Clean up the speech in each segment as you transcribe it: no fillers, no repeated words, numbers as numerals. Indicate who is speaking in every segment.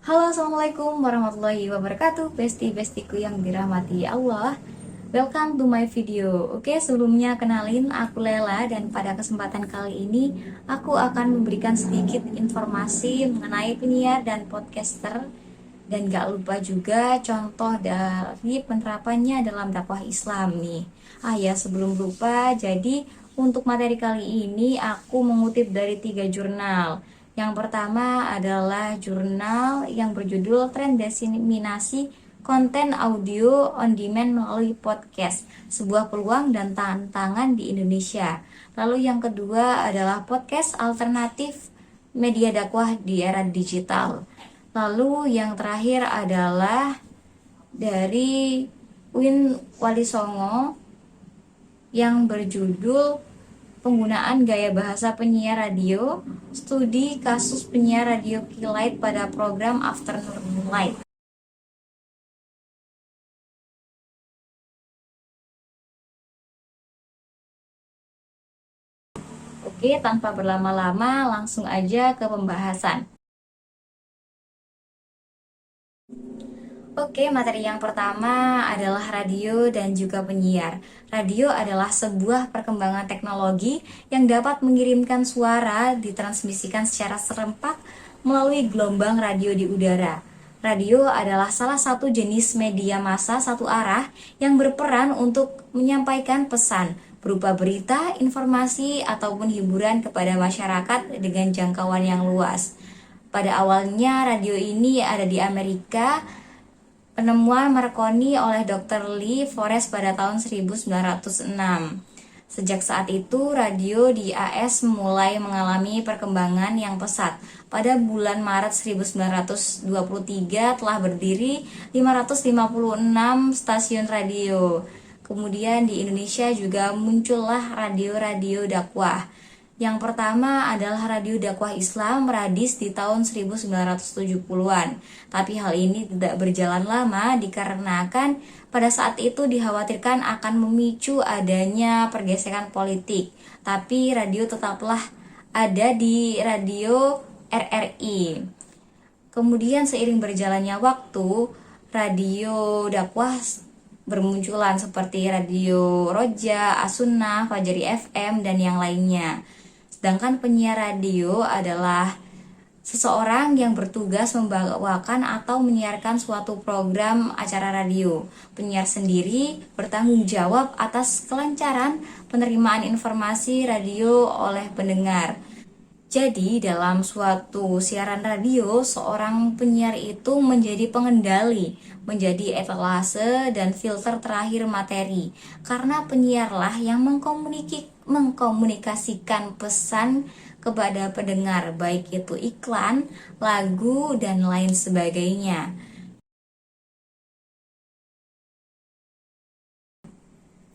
Speaker 1: Halo, assalamualaikum warahmatullahi wabarakatuh, besti-bestiku yang dirahmati Allah. Welcome to my video. Oke, sebelumnya kenalin, aku Lela, dan pada kesempatan kali ini aku akan memberikan sedikit informasi mengenai penyiar dan podcaster, dan gak lupa juga contoh dari penerapannya dalam dakwah Islam nih. Ya, sebelum lupa, jadi untuk materi kali ini aku mengutip dari 3 jurnal. Yang pertama adalah jurnal yang berjudul Tren Diseminasi Konten Audio on Demand melalui Podcast, sebuah peluang dan tantangan di Indonesia. Lalu yang kedua adalah podcast alternatif media dakwah di era digital. Lalu yang terakhir adalah dari Win Walisongo yang berjudul Penggunaan Gaya Bahasa Penyiar Radio, Studi Kasus Penyiar Radio Kilite pada Program Afternoon Light. Oke, tanpa berlama-lama langsung aja ke pembahasan. Oke, materi yang pertama adalah radio dan juga penyiar. Radio adalah sebuah perkembangan teknologi yang dapat mengirimkan suara ditransmisikan secara serempak melalui gelombang radio di udara. Radio adalah salah satu jenis media massa satu arah yang berperan untuk menyampaikan pesan berupa berita, informasi, ataupun hiburan kepada masyarakat dengan jangkauan yang luas. Pada awalnya radio ini ada di Amerika. Penemuan Marconi oleh Dr. Lee Forest pada tahun 1906. Sejak saat itu, radio di AS mulai mengalami perkembangan yang pesat. Pada bulan Maret 1923 telah berdiri 556 stasiun radio. Kemudian di Indonesia juga muncullah radio-radio dakwah. Yang pertama adalah radio dakwah Islam Radis di tahun 1970-an. Tapi hal ini tidak berjalan lama dikarenakan pada saat itu dikhawatirkan akan memicu adanya pergesekan politik. Tapi radio tetaplah ada di radio RRI. Kemudian seiring berjalannya waktu, radio dakwah bermunculan seperti radio Roja, As-Sunnah, Fajri FM, dan yang lainnya. Sedangkan penyiar radio adalah seseorang yang bertugas membawakan atau menyiarkan suatu program acara radio. Penyiar sendiri bertanggung jawab atas kelancaran penerimaan informasi radio oleh pendengar. Jadi dalam suatu siaran radio, seorang penyiar itu menjadi pengendali, menjadi etalase dan filter terakhir materi. Karena penyiarlah yang mengkomunikasikan pesan kepada pendengar, baik itu iklan, lagu, dan lain sebagainya.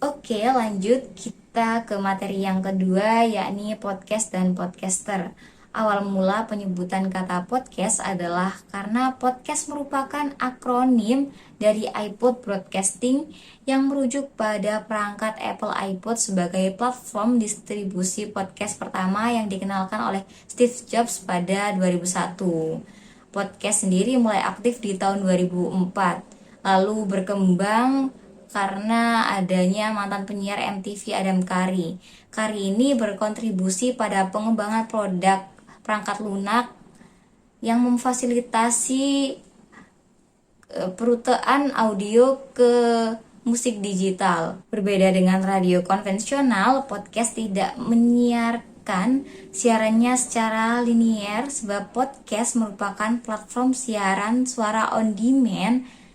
Speaker 1: Oke, lanjut kita ke materi yang kedua, yakni podcast dan podcaster. Awal mula penyebutan kata podcast adalah karena podcast merupakan akronim dari iPod Broadcasting yang merujuk pada perangkat Apple iPod sebagai platform distribusi podcast pertama yang dikenalkan oleh Steve Jobs pada 2001. Podcast sendiri mulai aktif di tahun 2004, lalu berkembang karena adanya mantan penyiar MTV Adam Curry. Curry ini berkontribusi pada pengembangan produk perangkat lunak yang memfasilitasi perutean audio ke musik digital. Berbeda dengan radio konvensional, podcast tidak menyiarkan siarannya secara linier sebab podcast merupakan platform siaran suara on demand.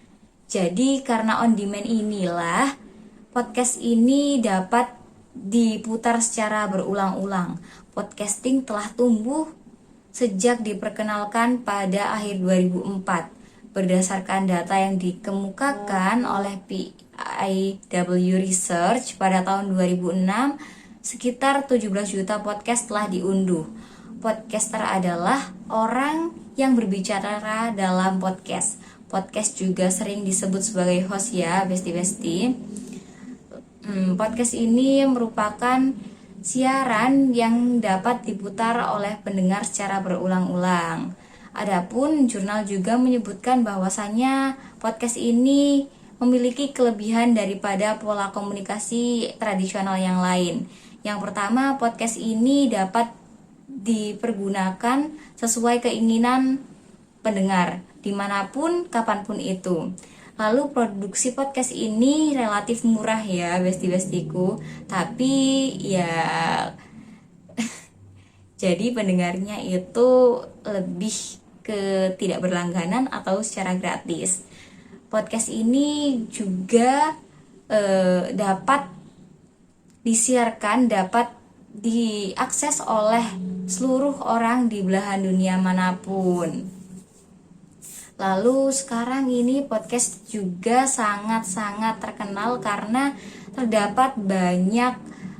Speaker 1: Jadi karena on demand inilah podcast ini dapat diputar secara berulang-ulang. Podcasting telah tumbuh sejak diperkenalkan pada akhir 2004. Berdasarkan data yang dikemukakan oleh PIW Research pada tahun 2006, sekitar 17 juta podcast telah diunduh. Podcaster adalah orang yang berbicara dalam podcast. Podcast juga sering disebut sebagai host ya, besti-besti. Podcast ini merupakan siaran yang dapat diputar oleh pendengar secara berulang-ulang. Adapun jurnal juga menyebutkan bahwasannya podcast ini memiliki kelebihan daripada pola komunikasi tradisional yang lain. Yang pertama, podcast ini dapat dipergunakan sesuai keinginan pendengar, dimanapun, kapanpun itu. Lalu produksi podcast ini relatif murah ya besti-bestiku, tapi ya jadi pendengarnya itu lebih ke tidak berlangganan atau secara gratis. Podcast ini juga dapat disiarkan, dapat diakses oleh seluruh orang di belahan dunia manapun. Lalu sekarang ini podcast juga sangat-sangat terkenal karena terdapat banyak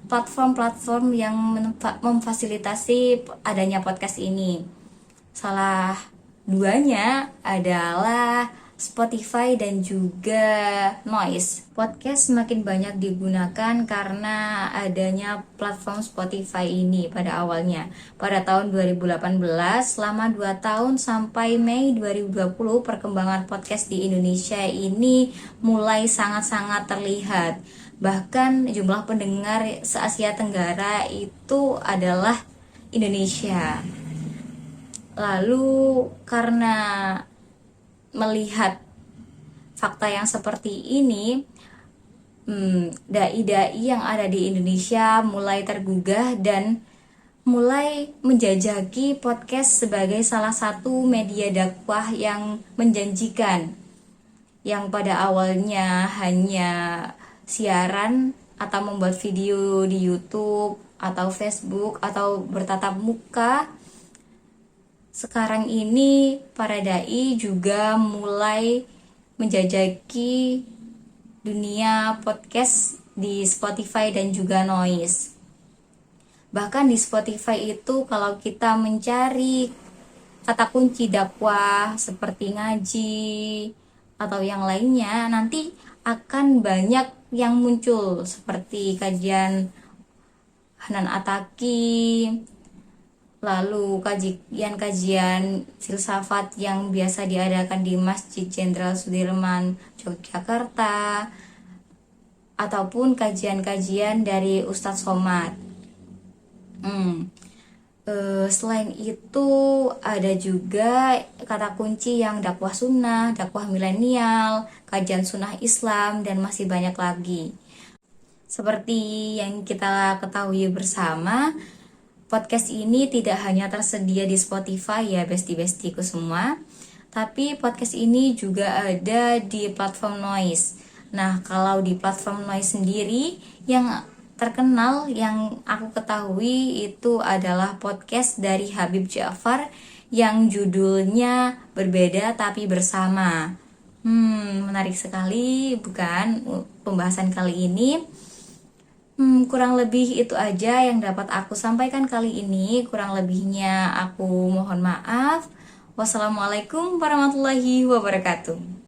Speaker 1: platform-platform yang memfasilitasi adanya podcast ini. Salah duanya adalah Spotify dan juga Noise. Podcast semakin banyak digunakan karena adanya platform Spotify ini pada awalnya. Pada tahun 2018, selama 2 tahun sampai Mei 2020, perkembangan podcast di Indonesia ini mulai sangat-sangat terlihat. Bahkan jumlah pendengar se-Asia Tenggara itu adalah Indonesia. Lalu karena melihat fakta yang seperti ini, dai-dai yang ada di Indonesia mulai tergugah dan mulai menjajaki podcast sebagai salah satu media dakwah yang menjanjikan, yang pada awalnya hanya siaran atau membuat video di YouTube atau Facebook atau bertatap muka. Sekarang ini para dai juga mulai menjajaki dunia podcast di Spotify dan juga Noise. Bahkan di Spotify itu kalau kita mencari kata kunci dakwah seperti ngaji atau yang lainnya, nanti akan banyak yang muncul seperti kajian Hanan Ataki, lalu kajian-kajian filsafat yang biasa diadakan di Masjid Jenderal Sudirman, Yogyakarta, ataupun kajian-kajian dari Ustadz Somad. Selain itu ada juga kata kunci yang dakwah sunnah, dakwah milenial, kajian sunnah Islam, dan masih banyak lagi. Seperti yang kita ketahui bersama, podcast ini tidak hanya tersedia di Spotify ya besti-bestiku semua, tapi podcast ini juga ada di platform Noise. Nah, kalau di platform Noise sendiri yang terkenal yang aku ketahui itu adalah podcast dari Habib Ja'far yang judulnya Berbeda Tapi Bersama. Menarik sekali bukan pembahasan kali ini? Kurang lebih itu aja yang dapat aku sampaikan kali ini. Kurang lebihnya aku mohon maaf. Wassalamualaikum warahmatullahi wabarakatuh.